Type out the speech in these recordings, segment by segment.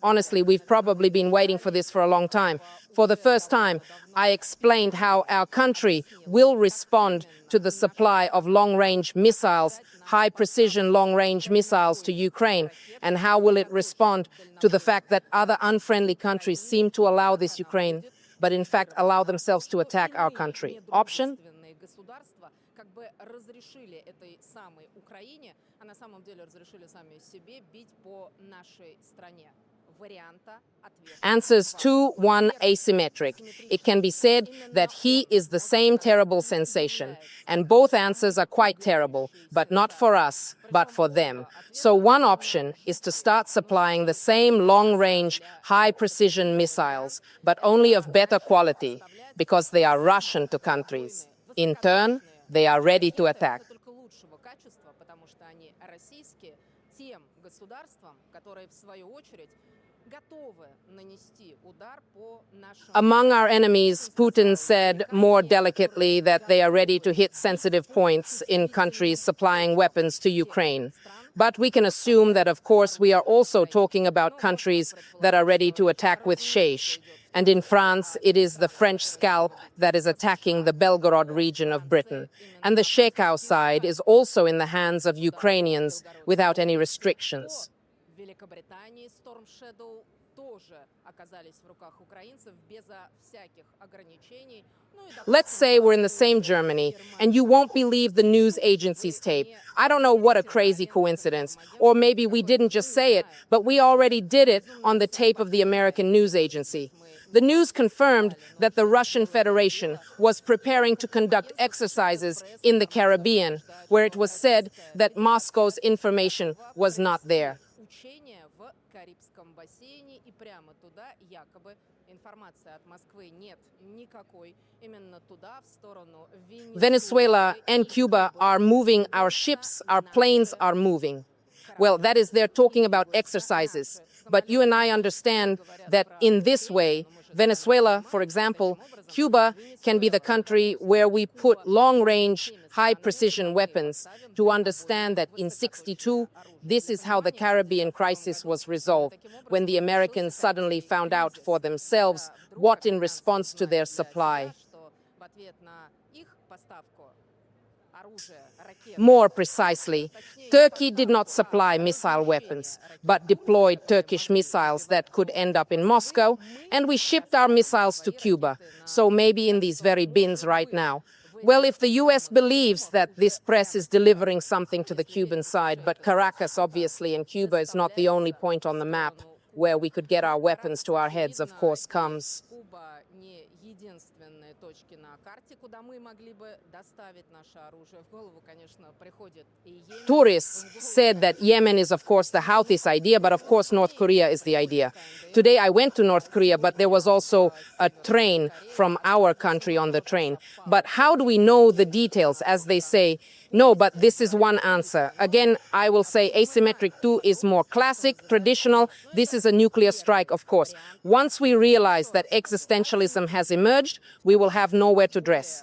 Honestly, we've probably been waiting for this for a long time. For the first time, I explained how our country will respond to the supply of long-range missiles, high-precision long-range missiles to Ukraine, and how will it respond to the fact that other unfriendly countries seem to allow this Ukraine, but in fact allow themselves to attack our country. Option? Answers 2, 1 asymmetric. It can be said that he is the same terrible sensation. And both answers are quite terrible, but not for us, but for them. So one option is to start supplying the same long-range, high-precision missiles, but only of better quality, because they are Russian to countries. In turn, they are ready to attack. Among our enemies, Putin said more delicately that they are ready to hit sensitive points in countries supplying weapons to Ukraine. But we can assume that, of course, we are also talking about countries that are ready to attack with Sheish. And in France, it is the French scalp that is attacking the Belgorod region of Britain. And the Shekau side is also in the hands of Ukrainians without any restrictions. Let's say we're in the same Germany, and you won't believe the news agency's tape. I don't know, what a crazy coincidence. Or maybe we didn't just say it, but we already did it on the tape of the American news agency. The news confirmed that the Russian Federation was preparing to conduct exercises in the Caribbean, where it was said that Moscow's information was not there. Venezuela and Cuba are moving, our ships, our planes are moving. Well, that is, they're talking about exercises. But you and I understand that in this way, Venezuela, for example, Cuba can be the country where we put long-range, high-precision weapons to understand that in '62, this is how the Caribbean crisis was resolved, when the Americans suddenly found out for themselves what in response to their supply. More precisely, Turkey did not supply missile weapons, but deployed Turkish missiles that could end up in Moscow, and we shipped our missiles to Cuba, so maybe in these very bins right now. Well, if the US believes that this press is delivering something to the Cuban side, but Caracas, obviously, and Cuba is not the only point on the map where we could get our weapons to our heads, of course, comes. Tourists said that Yemen is, of course, the Houthis' idea, but of course North Korea is the idea. Today I went to North Korea, but there was also a train from our country on the train. But how do we know the details, as they say? No, but this is one answer. Again, I will say asymmetric 2 is more classic, traditional. This is a nuclear strike, of course. Once we realize that existentialism has emerged, we will have nowhere to dress.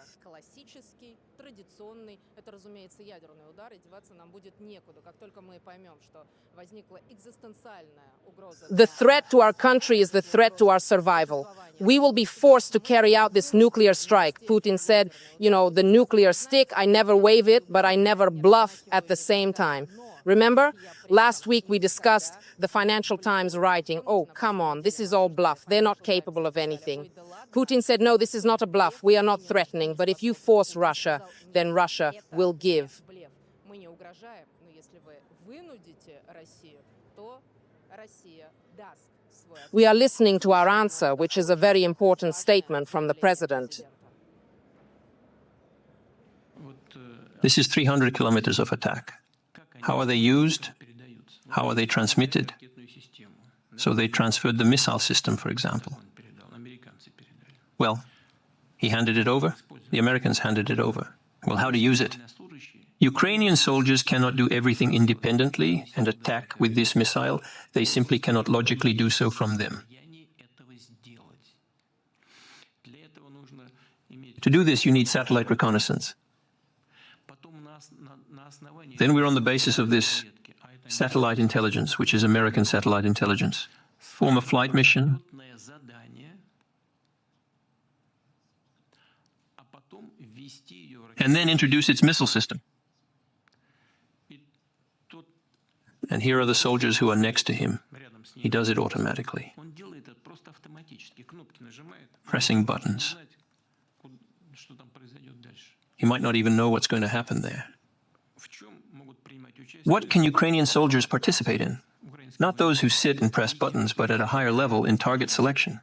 The threat to our country is the threat to our survival. We will be forced to carry out this nuclear strike. Putin said, you know, the nuclear stick, I never wave it, but I never bluff at the same time. Remember? Last week we discussed the Financial Times writing, oh, come on, this is all bluff. They're not capable of anything. Putin said, no, this is not a bluff. We are not threatening. But if you force Russia, then Russia will give. We are listening to our answer, which is a very important statement from the president. This is 300 kilometers of attack. How are they used? How are they transmitted? So they transferred the missile system, for example. Well, he handed it over. The Americans handed it over. Well, how to use it? Ukrainian soldiers cannot do everything independently and attack with this missile. They simply cannot logically do so from them. To do this, you need satellite reconnaissance. Then we're on the basis of this satellite intelligence, which is American satellite intelligence. form a flight mission, and then introduce its missile system. And here are the soldiers who are next to him. He does it automatically, pressing buttons. He might not even know what's going to happen there. What can Ukrainian soldiers participate in? Not those who sit and press buttons, but at a higher level in target selection.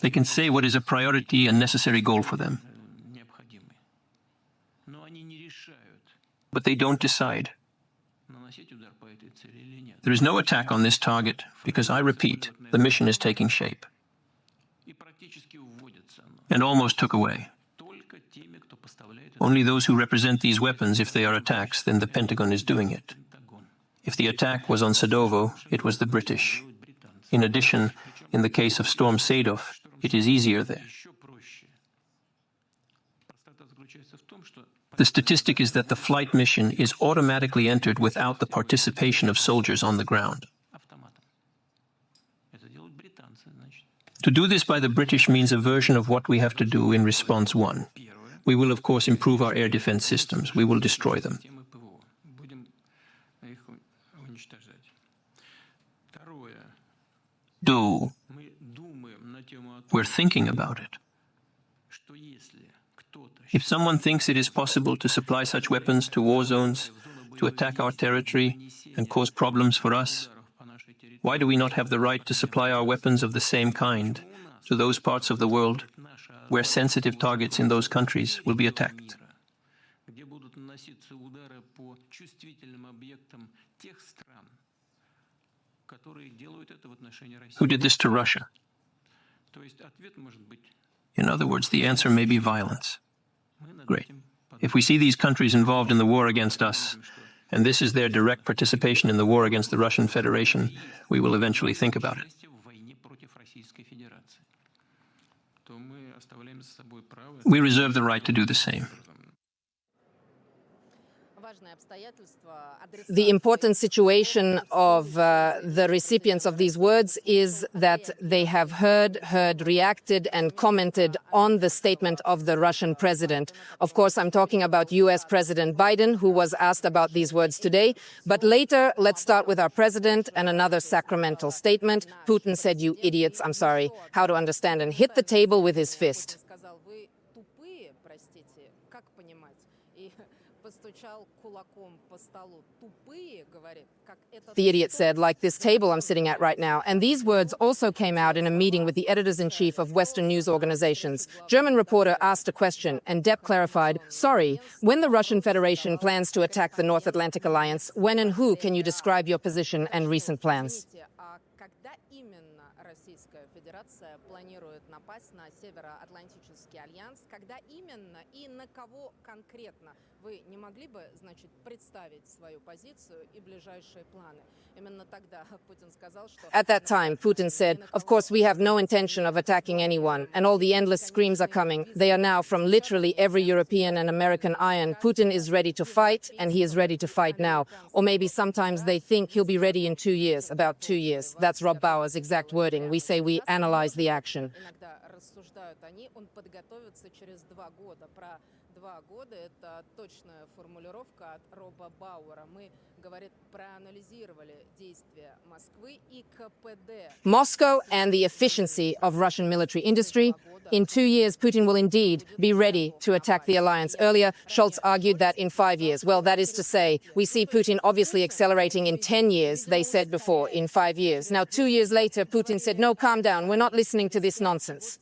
They can say what is a priority and necessary goal for them. But they don't decide. There is no attack on this target because, I repeat, the mission is taking shape. And almost took away. Only those who represent these weapons, if they are attacks, then the Pentagon is doing it. If the attack was on Sadovo, it was the British. In addition, in the case of Storm Sadov, it is easier there. The statistic is that the flight mission is automatically entered without the participation of soldiers on the ground. To do this by the British means a version of what we have to do in response 1. We will, of course, improve our air defense systems. We will destroy them. Do. We're thinking about it. If someone thinks it is possible to supply such weapons to war zones, to attack our territory and cause problems for us, why do we not have the right to supply our weapons of the same kind to those parts of the world where sensitive targets in those countries will be attacked? Who did this to Russia? In other words, the answer may be violence. Great. If we see these countries involved in the war against us, and this is their direct participation in the war against the Russian Federation, we will eventually think about it. We reserve the right to do the same. The important situation of the recipients of these words is that they have heard, reacted, and commented on the statement of the Russian president. Of course, I'm talking about U.S. President Biden, who was asked about these words today. But later, let's start with our president and another sacramental statement. Putin said, "You idiots," I'm sorry, how to understand, and hit the table with his fist. The idiot said, like this table I'm sitting at right now. And these words also came out in a meeting with the editors-in-chief of Western news organizations. German reporter asked a question, and Depp clarified, "Sorry, when the Russian Federation plans to attack the North Atlantic Alliance, when and who can you describe your position and recent plans?" At that time, Putin said, "Of course, we have no intention of attacking anyone, and all the endless screams are coming. They are now from literally every European and American iron. Putin is ready to fight, and he is ready to fight now. Or maybe sometimes they think he'll be ready in 2 years, about 2 years. That's Rob Bauer's exact wording. We say we analyze the action. 2 года – это точная формулировка от Роба Бауэра. Мы, говорит, проанализировали действия Москвы и КПД. Moscow and the efficiency of Russian military industry. In 2 years, Putin will indeed be ready to attack the alliance. Earlier, Scholz argued that in 5 years. Well, that is to say, we see Putin obviously accelerating in 10 years, they said before, in 5 years. Now, 2 years later, Putin said, "No, calm down, we're not listening to this nonsense."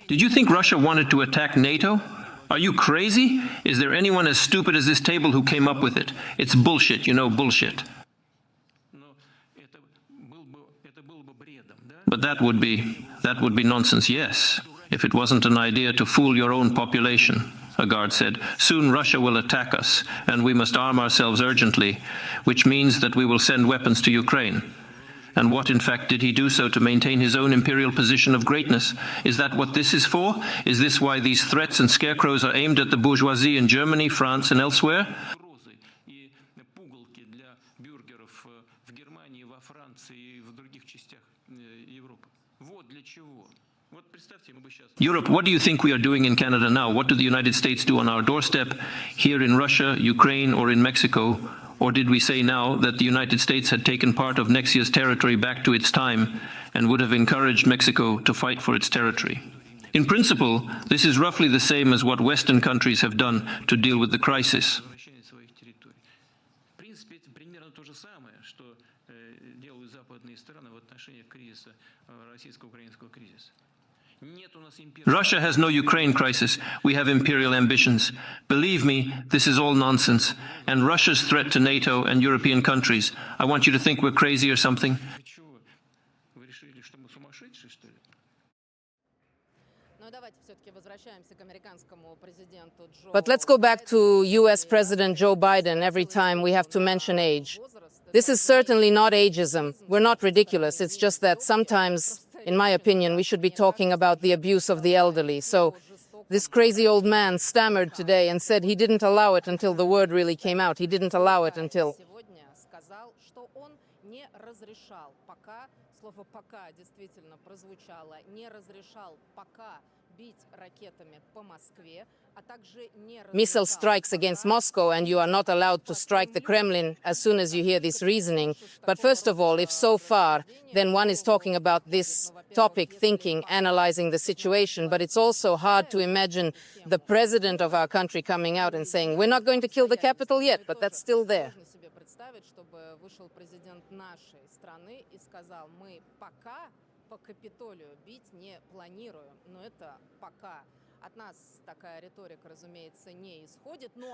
Did you think Russia wanted to attack NATO? Are you crazy? Is there anyone as stupid as this table who came up with it? It's bullshit, you know, bullshit. But that would be nonsense, yes, if it wasn't an idea to fool your own population, a guard said. Soon Russia will attack us, and we must arm ourselves urgently, which means that we will send weapons to Ukraine. And what, in fact, did he do so to maintain his own imperial position of greatness? Is that what this is for? Is this why these threats and scarecrows are aimed at the bourgeoisie in Germany, France, and elsewhere? Europe, what do you think we are doing in Canada now? What do the United States do on our doorstep, here in Russia, Ukraine, or in Mexico? Or did we say now that the United States had taken part of Nexia's territory back to its time and would have encouraged Mexico to fight for its territory? In principle, this is roughly the same as what Western countries have done to deal with the crisis. Russia has no Ukraine crisis. We have imperial ambitions. Believe me, this is all nonsense. And Russia's threat to NATO and European countries, I want you to think we're crazy or something. But let's go back to US President Joe Biden every time we have to mention age. This is certainly not ageism. We're not ridiculous. It's just that sometimes, in my opinion, we should be talking about the abuse of the elderly. So this crazy old man stammered today and said he didn't allow it until the word really came out. He didn't allow it until... missile strikes against Moscow, and you are not allowed to strike the Kremlin as soon as you hear this reasoning. But first of all, if so far, then one is talking about this topic, thinking, analyzing the situation, but it's also hard to imagine the president of our country coming out and saying, we're not going to kill the capital yet, but that's still there.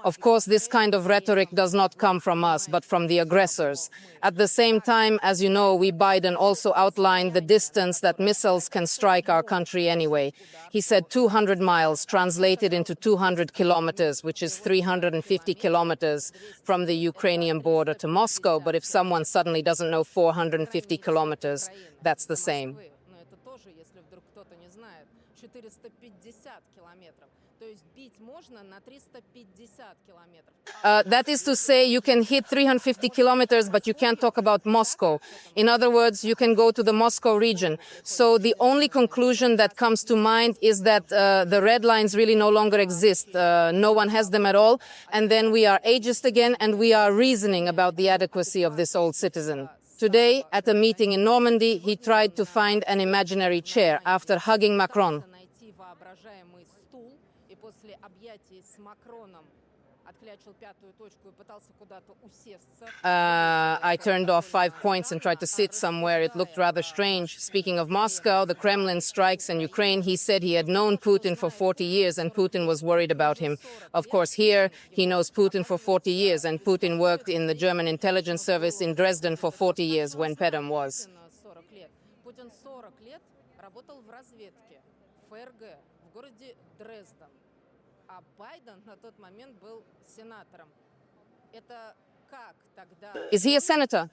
Of course, this kind of rhetoric does not come from us, but from the aggressors. At the same time, as you know, Biden also outlined the distance that missiles can strike our country anyway. He said 200 miles, translated into 200 kilometers, which is 350 kilometers from the Ukrainian border to Moscow. But if someone suddenly doesn't know 450 kilometers, that's the same. That is to say, you can hit 350 kilometers, but you can't talk about Moscow. In other words, you can go to the Moscow region. So the only conclusion that comes to mind is that the red lines really no longer exist. No one has them at all. And then we are ageist again, and we are reasoning about the adequacy of this old citizen. Today, at a meeting in Normandy, he tried to find an imaginary chair after hugging Macron. I turned off 5 points and tried to sit somewhere. It looked rather strange. Speaking of Moscow, the Kremlin strikes in Ukraine, he said he had known Putin for 40 years and Putin was worried about him. Of course, here he knows Putin for 40 years and Putin worked in the German intelligence service in Dresden for 40 years when Pedam was. Is he a senator?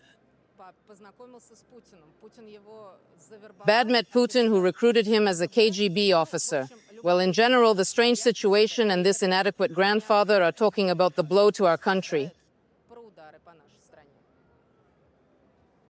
Bad met Putin, who recruited him as a KGB officer. Well, in general, the strange situation and this inadequate grandfather are talking about the blow to our country.